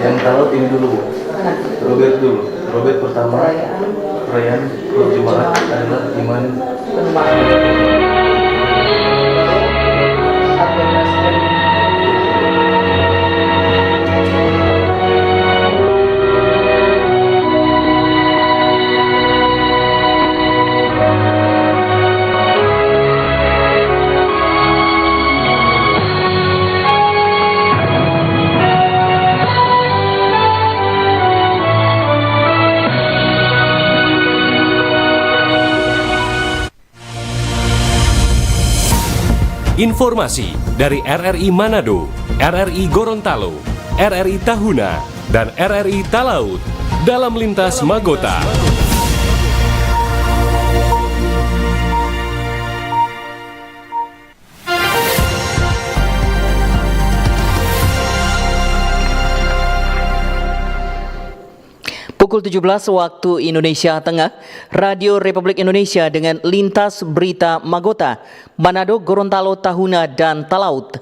Yang tahu ini dulu, Robert dulu. Robert pertama, perayaan Jumat adalah iman. Informasi dari RRI Manado, RRI Gorontalo, RRI Tahuna, dan RRI Talaut dalam Lintas Magota. Pukul 17 waktu Indonesia Tengah, Radio Republik Indonesia dengan Lintas Berita Magota, Manado, Gorontalo, Tahuna, dan Talaut.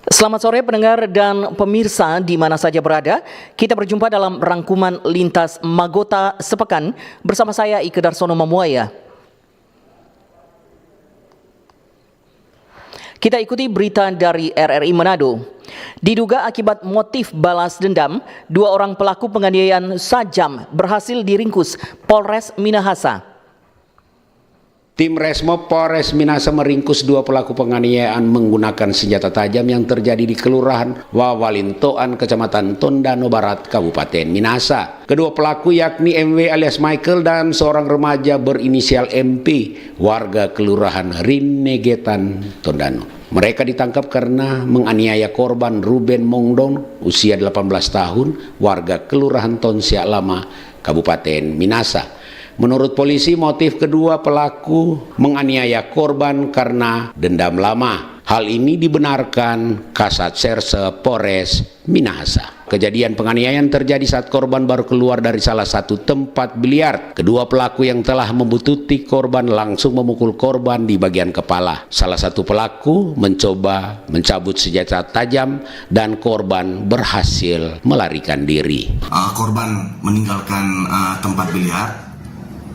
Selamat sore pendengar dan pemirsa di mana saja berada. Kita berjumpa dalam rangkuman Lintas Magota sepekan bersama saya Ike Darsono Mamuaya. Kita ikuti berita dari RRI Manado. Diduga akibat motif balas dendam, 2 orang pelaku penganiayaan sajam berhasil diringkus Polres Minahasa. Tim Resmo Polres Minahasa meringkus 2 pelaku penganiayaan menggunakan senjata tajam yang terjadi di Kelurahan Wawalintoan, Kecamatan Tondano Barat, Kabupaten Minahasa. Kedua pelaku yakni MW alias Michael dan seorang remaja berinisial MP, warga Kelurahan Rinegetan, Tondano. Mereka ditangkap karena menganiaya korban Ruben Mongdong, usia 18 tahun, warga Kelurahan Tonsiak Lama, Kabupaten Minahasa. Menurut polisi, motif kedua pelaku menganiaya korban karena dendam lama. Hal ini dibenarkan Kasat Serse Polres Minahasa. Kejadian penganiayaan terjadi saat korban baru keluar dari salah satu tempat biliar. Kedua pelaku yang telah membututi korban langsung memukul korban di bagian kepala. Salah satu pelaku mencoba mencabut senjata tajam dan korban berhasil melarikan diri. Korban meninggalkan tempat biliar.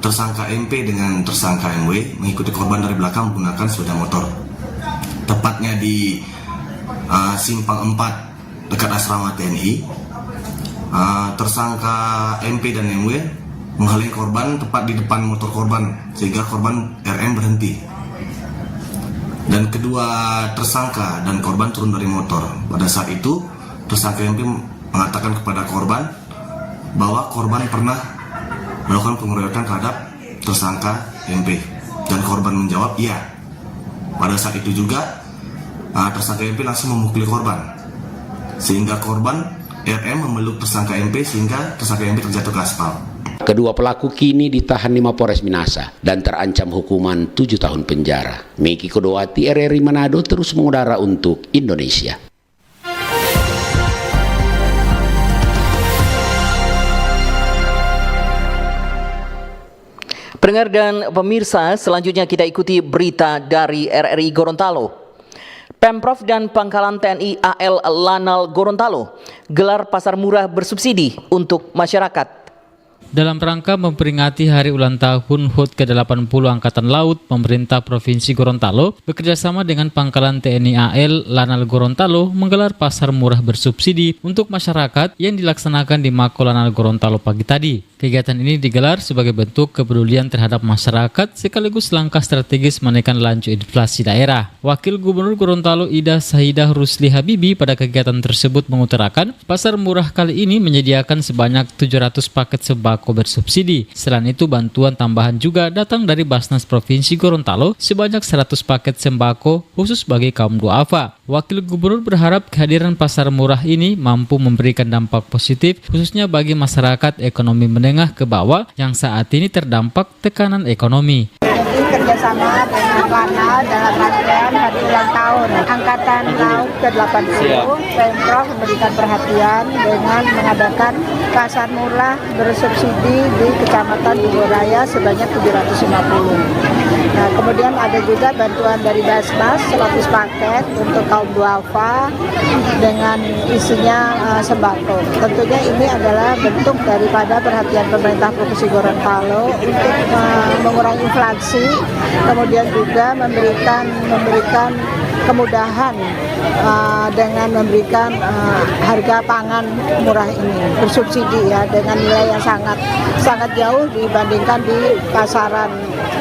Tersangka MP dengan tersangka MW mengikuti korban dari belakang menggunakan sepeda motor. Tepatnya di Simpang 4 dekat asrama TNI. Tersangka MP dan MW menghalangi korban tepat di depan motor korban sehingga korban RM berhenti. Dan kedua tersangka dan korban turun dari motor. Pada saat itu tersangka MP mengatakan kepada korban bahwa korban pernah melakukan pengeroyokan terhadap tersangka MP dan korban menjawab iya. Pada saat itu juga tersangka MP langsung memukuli korban sehingga korban RM memeluk tersangka MP sehingga tersangka MP terjatuh ke aspal. Kedua pelaku kini ditahan di Mapolres Minahasa dan terancam hukuman 7 tahun penjara. Miki Kodowati, RRI Manado, terus mengudara untuk Indonesia. Pendengar dan pemirsa, selanjutnya kita ikuti berita dari RRI Gorontalo. Pemprov dan Pangkalan TNI AL Lanal Gorontalo gelar pasar murah bersubsidi untuk masyarakat. Dalam rangka memperingati hari ulang tahun HUT ke-80 Angkatan Laut, pemerintah Provinsi Gorontalo bekerjasama dengan Pangkalan TNI AL Lanal Gorontalo menggelar pasar murah bersubsidi untuk masyarakat yang dilaksanakan di Mako Lanal Gorontalo pagi tadi. Kegiatan ini digelar sebagai bentuk kepedulian terhadap masyarakat sekaligus langkah strategis menekan laju inflasi daerah. Wakil Gubernur Gorontalo Ida Sahidah Rusli Habibi pada kegiatan tersebut mengutarakan pasar murah kali ini menyediakan sebanyak 700 paket sembako bersubsidi. Selain itu, bantuan tambahan juga datang dari Basnas Provinsi Gorontalo sebanyak 100 paket sembako khusus bagi kaum duafa. Wakil Gubernur berharap kehadiran pasar murah ini mampu memberikan dampak positif khususnya bagi masyarakat ekonomi menengah ke bawah yang saat ini terdampak tekanan ekonomi. Kerjasama dengan Lanal dalam rangkaian hari ulang tahun Angkatan Laut ke-80, Pemprov memberikan perhatian dengan mengadakan pasar murah bersubsidi di Kecamatan Bogoraya sebanyak 750. Nah, kemudian ada juga bantuan dari Basnas 100 paket untuk kaum duafa dengan isinya sembako. Tentunya ini adalah bentuk daripada perhatian pemerintah Provinsi Gorontalo untuk mengurangi inflasi, kemudian juga memberikan kemudahan dengan memberikan harga pangan murah ini bersubsidi ya, dengan nilai yang sangat jauh dibandingkan di pasaran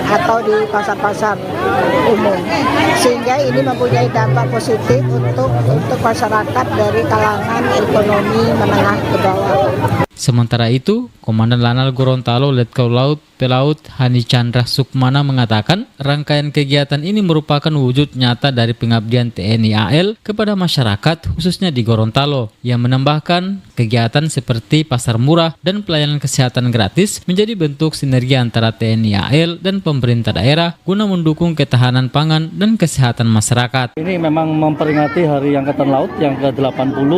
atau di pasar-pasar umum, sehingga ini mempunyai dampak positif untuk masyarakat dari kalangan ekonomi menengah ke bawah. Sementara itu, Komandan Lanal Gorontalo Letkol Laut Pelaut Hani Chandra Sukmana mengatakan rangkaian kegiatan ini merupakan wujud nyata dari pengabdian TNI AL kepada masyarakat khususnya di Gorontalo, yang menambahkan kegiatan seperti pasar murah dan pelayanan kesehatan gratis menjadi bentuk sinergi antara TNI AL dan pemerintah daerah guna mendukung ketahanan pangan dan kesehatan masyarakat. Ini memang memperingati Hari Angkatan Laut yang ke-80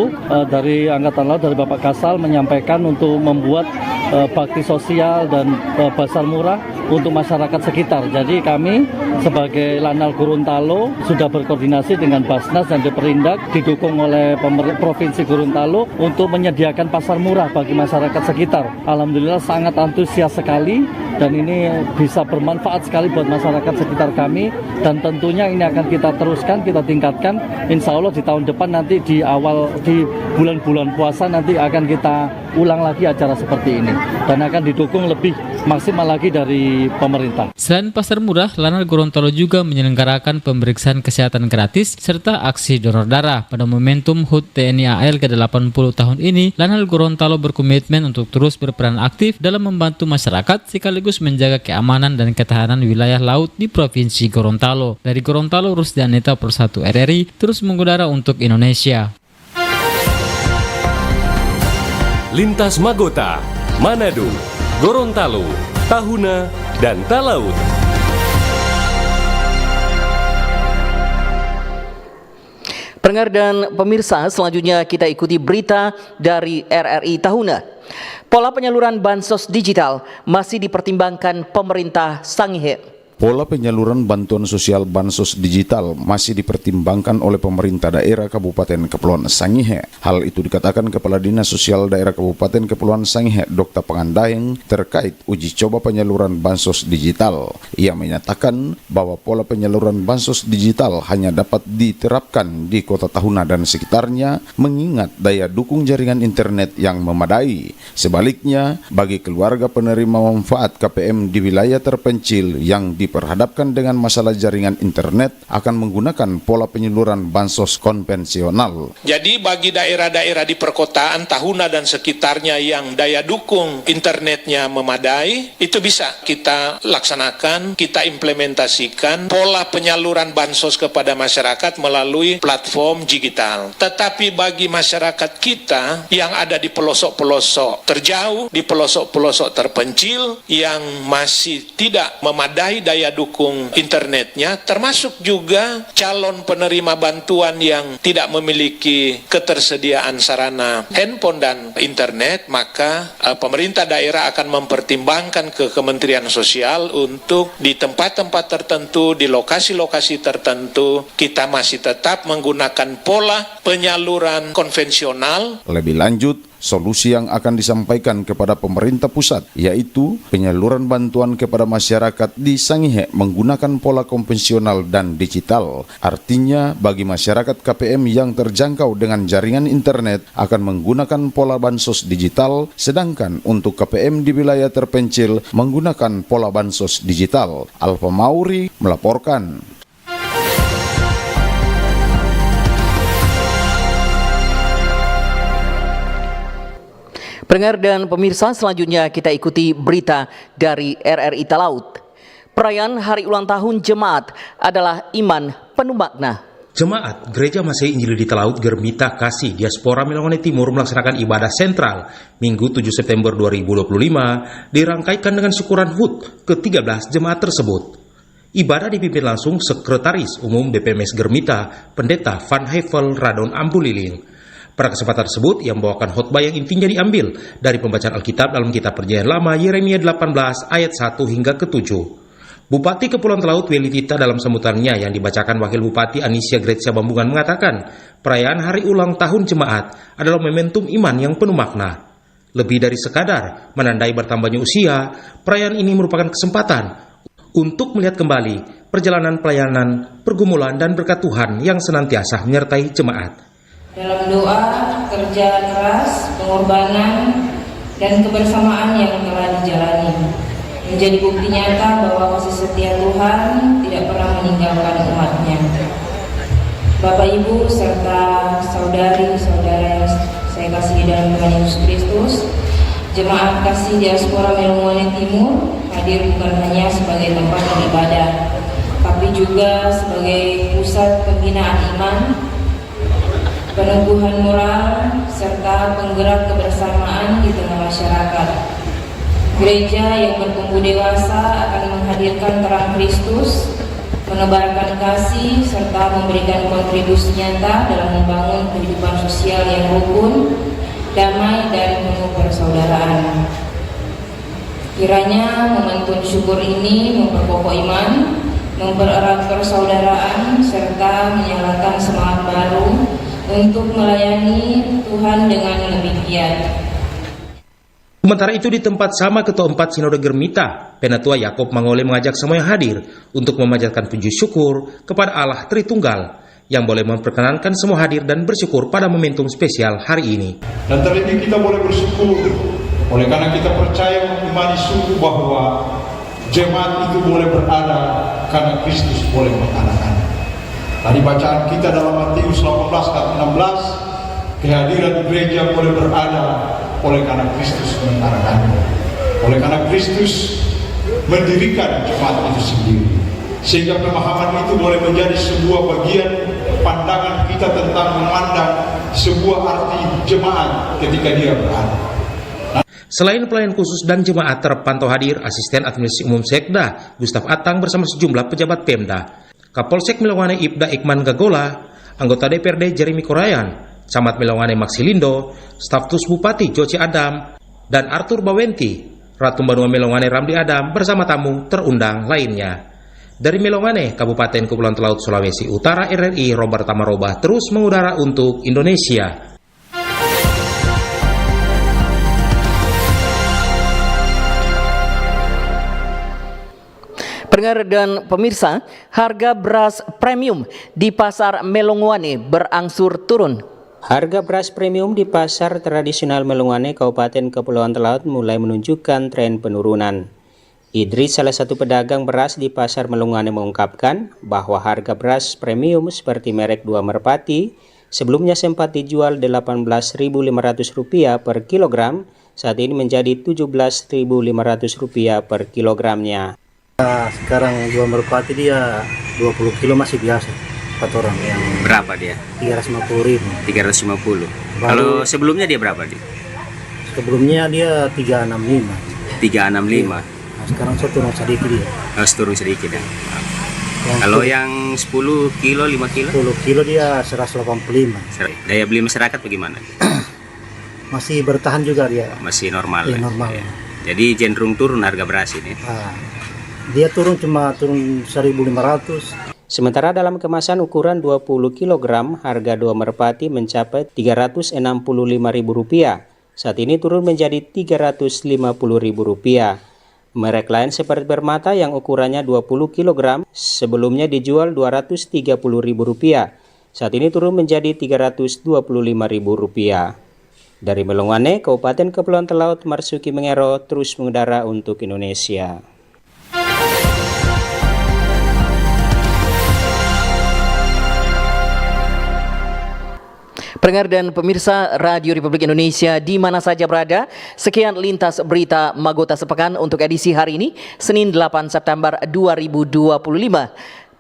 dari Angkatan Laut, dari Bapak Kasal menyampaikan untuk membuat bakti sosial dan pasar murah untuk masyarakat sekitar. Jadi kami sebagai Lanal Gorontalo sudah berkoordinasi dengan Basnas dan Deperindak didukung oleh Provinsi Gorontalo untuk menyediakan pasar murah bagi masyarakat sekitar. Alhamdulillah sangat antusias sekali dan ini bisa bermanfaat sekali buat masyarakat sekitar kami, dan tentunya ini akan kita teruskan, kita tingkatkan. Insya Allah di tahun depan nanti di bulan-bulan puasa nanti akan kita ulang lagi acara seperti ini dan akan didukung lebih maksimal lagi dari pemerintah. Selain pasar murah, Lanal Gorontalo juga menyelenggarakan pemeriksaan kesehatan gratis serta aksi donor darah. Pada momentum HUT TNI AL ke-80 tahun ini, Lanal Gorontalo berkomitmen untuk terus berperan aktif dalam membantu masyarakat sekaligus menjaga keamanan dan ketahanan wilayah laut di Provinsi Gorontalo. Dari Gorontalo, Rusdi Aneta, Persatu RRI, terus mengudara untuk Indonesia. Lintas Magota, Manado, Gorontalo, Tahuna, dan Talaut. Pendengar dan pemirsa, selanjutnya kita ikuti berita dari RRI Tahuna. Pola penyaluran bansos digital masih dipertimbangkan pemerintah Sangihe. Pola penyaluran bantuan sosial bansos digital masih dipertimbangkan oleh pemerintah daerah Kabupaten Kepulauan Sangihe. Hal itu dikatakan Kepala Dinas Sosial Daerah Kabupaten Kepulauan Sangihe, Dr. Pangandaheng, terkait uji coba penyaluran bansos digital. Ia menyatakan bahwa pola penyaluran bansos digital hanya dapat diterapkan di Kota Tahuna dan sekitarnya, mengingat daya dukung jaringan internet yang memadai. Sebaliknya, bagi keluarga penerima manfaat KPM di wilayah terpencil yang diperhadapkan dengan masalah jaringan internet akan menggunakan pola penyaluran bansos konvensional. Jadi bagi daerah-daerah di perkotaan Tahuna dan sekitarnya yang daya dukung internetnya memadai, itu bisa kita laksanakan, kita implementasikan pola penyaluran bansos kepada masyarakat melalui platform digital. Tetapi bagi masyarakat kita yang ada di pelosok-pelosok terjauh, di pelosok-pelosok terpencil yang masih tidak memadai daya dukung internetnya, termasuk juga calon penerima bantuan yang tidak memiliki ketersediaan sarana handphone dan internet, maka pemerintah daerah akan mempertimbangkan ke Kementerian Sosial untuk di tempat-tempat tertentu, di lokasi-lokasi tertentu, kita masih tetap menggunakan pola penyaluran konvensional. Lebih lanjut, solusi yang akan disampaikan kepada pemerintah pusat, yaitu penyaluran bantuan kepada masyarakat di Sangihe menggunakan pola konvensional dan digital. Artinya, bagi masyarakat KPM yang terjangkau dengan jaringan internet akan menggunakan pola bansos digital, sedangkan untuk KPM di wilayah terpencil menggunakan pola bansos digital. Alfa Mauri melaporkan. Pendengar dan pemirsa, selanjutnya kita ikuti berita dari RRI Talaut. Perayaan Hari Ulang Tahun Jemaat adalah iman penuh makna. Jemaat Gereja Masehi Injili di Talaut Germita Kasih Diaspora Milangone Timur melaksanakan ibadah sentral Minggu 7 September 2025 dirangkaikan dengan syukuran HUT ke-13 jemaat tersebut. Ibadah dipimpin langsung Sekretaris Umum BPMS Germita, Pendeta Van Hevel Radon Ambuliling. Pada kesempatan tersebut, ia membawakan khotbah yang intinya diambil dari pembacaan Alkitab dalam Kitab Perjanjian Lama Yeremia 18 ayat 1 hingga ke-7. Bupati Kepulauan Talaut Weli Tita dalam sambutannya yang dibacakan Wakil Bupati Anisya Gretsia Bambungan mengatakan, perayaan hari ulang tahun jemaat adalah momentum iman yang penuh makna. Lebih dari sekadar menandai bertambahnya usia, perayaan ini merupakan kesempatan untuk melihat kembali perjalanan pelayanan, pergumulan, dan berkat Tuhan yang senantiasa menyertai jemaat. Dalam doa, kerja keras, pengorbanan, dan kebersamaan yang telah dijalani menjadi bukti nyata bahwa kasih setia Tuhan tidak pernah meninggalkan umatnya. Bapak Ibu serta saudari-saudara yang saya kasihi dalam Tuhan Yesus Kristus, jemaat kasih diaspora Melongoane Timur hadir bukan hanya sebagai tempat beribadah, tapi juga sebagai pusat pembinaan iman, peneguhan moral, serta penggerak kebersamaan di tengah masyarakat. Gereja yang bertumbuh dewasa akan menghadirkan terang Kristus, menebarkan kasih, serta memberikan kontribusi nyata dalam membangun kehidupan sosial yang rukun, damai, dan penuh persaudaraan. Kiranya momentum syukur ini memperkokoh iman, mempererat persaudaraan, serta menyalakan semangat baru untuk melayani Tuhan dengan lebih giat. Sementara itu di tempat sama Ketua 4 Sinode Germita, Penatua Yakob Mangole mengajak semua yang hadir untuk memanjatkan puji syukur kepada Allah Tritunggal yang boleh memperkenankan semua hadir dan bersyukur pada momentum spesial hari ini. Dan terlebih kita boleh bersyukur oleh karena kita percaya mengimani sungguh bahwa jemaat itu boleh berada karena Kristus boleh mengadakan. Tadi bacaan kita dalam Matius 18:16, kehadiran gereja boleh berada oleh karena Kristus mengadakannya. Oleh karena Kristus mendirikan jemaat itu sendiri. Sehingga pemahaman itu boleh menjadi sebuah bagian pandangan kita tentang memandang sebuah arti jemaat ketika dia berada. Selain pelayan khusus dan jemaat terpantau hadir Asisten Administrasi Umum Sekda Gustaf Atang bersama sejumlah pejabat Pemda, Kapolsek Melongoane Ibda Ikman Gagola, anggota DPRD Jeremy Korayan, Camat Melongoane Maksilindo, Stafsus Bupati Joci Adam, dan Arthur Bawenti, Ratu Banua Melongoane Ramdi Adam bersama tamu terundang lainnya. Dari Melongoane, Kabupaten Kepulauan Talaut Sulawesi Utara, RRI Robert Tamaroba terus mengudara untuk Indonesia. Pendengar dan pemirsa, harga beras premium di pasar Melongoane berangsur turun. Harga beras premium di pasar tradisional Melongoane, Kabupaten Kepulauan Talaut mulai menunjukkan tren penurunan. Idris, salah satu pedagang beras di pasar Melongoane, mengungkapkan bahwa harga beras premium seperti merek 2 Merpati sebelumnya sempat dijual Rp18.500 per kilogram, saat ini menjadi Rp17.500 per kilogramnya. Sekarang 2 Merpati dia 20 kilo masih biasa. 4 orang yang Berapa dia? 350.000. 350. Kalau sebelumnya dia berapa dia? Sebelumnya dia 365. 365. Nah, sekarang turun sedikit dia. Turun sedikit ya. Kalau yang 10 kilo, 5 kilo? 10 kilo dia 185. Daya beli masyarakat bagaimana? Masih bertahan juga dia. Masih normal. Ya, normal. Ya. Jadi cenderung turun harga beras ini. Dia turun 1.500. Sementara dalam kemasan ukuran 20 kg, harga 2 Merpati mencapai Rp365.000. Saat ini turun menjadi Rp350.000. Merek lain seperti Permata yang ukurannya 20 kg sebelumnya dijual Rp230.000. Saat ini turun menjadi Rp325.000. Dari Melongoane, Kabupaten Kepulauan Talaut, Marsuki Mengero terus mengudara untuk Indonesia. Pendengar dan pemirsa Radio Republik Indonesia di mana saja berada, sekian lintas berita Magota Sepekan untuk edisi hari ini, Senin 8 September 2025.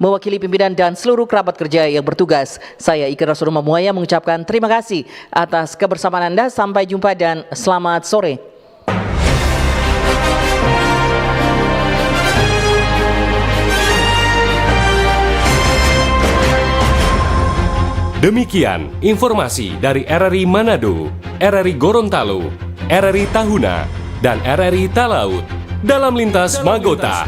Mewakili pimpinan dan seluruh kerabat kerja yang bertugas, saya Iker Rasulullah Muaya mengucapkan terima kasih atas kebersamaan Anda. Sampai jumpa dan selamat sore. Demikian informasi dari RRI Manado, RRI Gorontalo, RRI Tahuna, dan RRI Talaut dalam lintas Magota.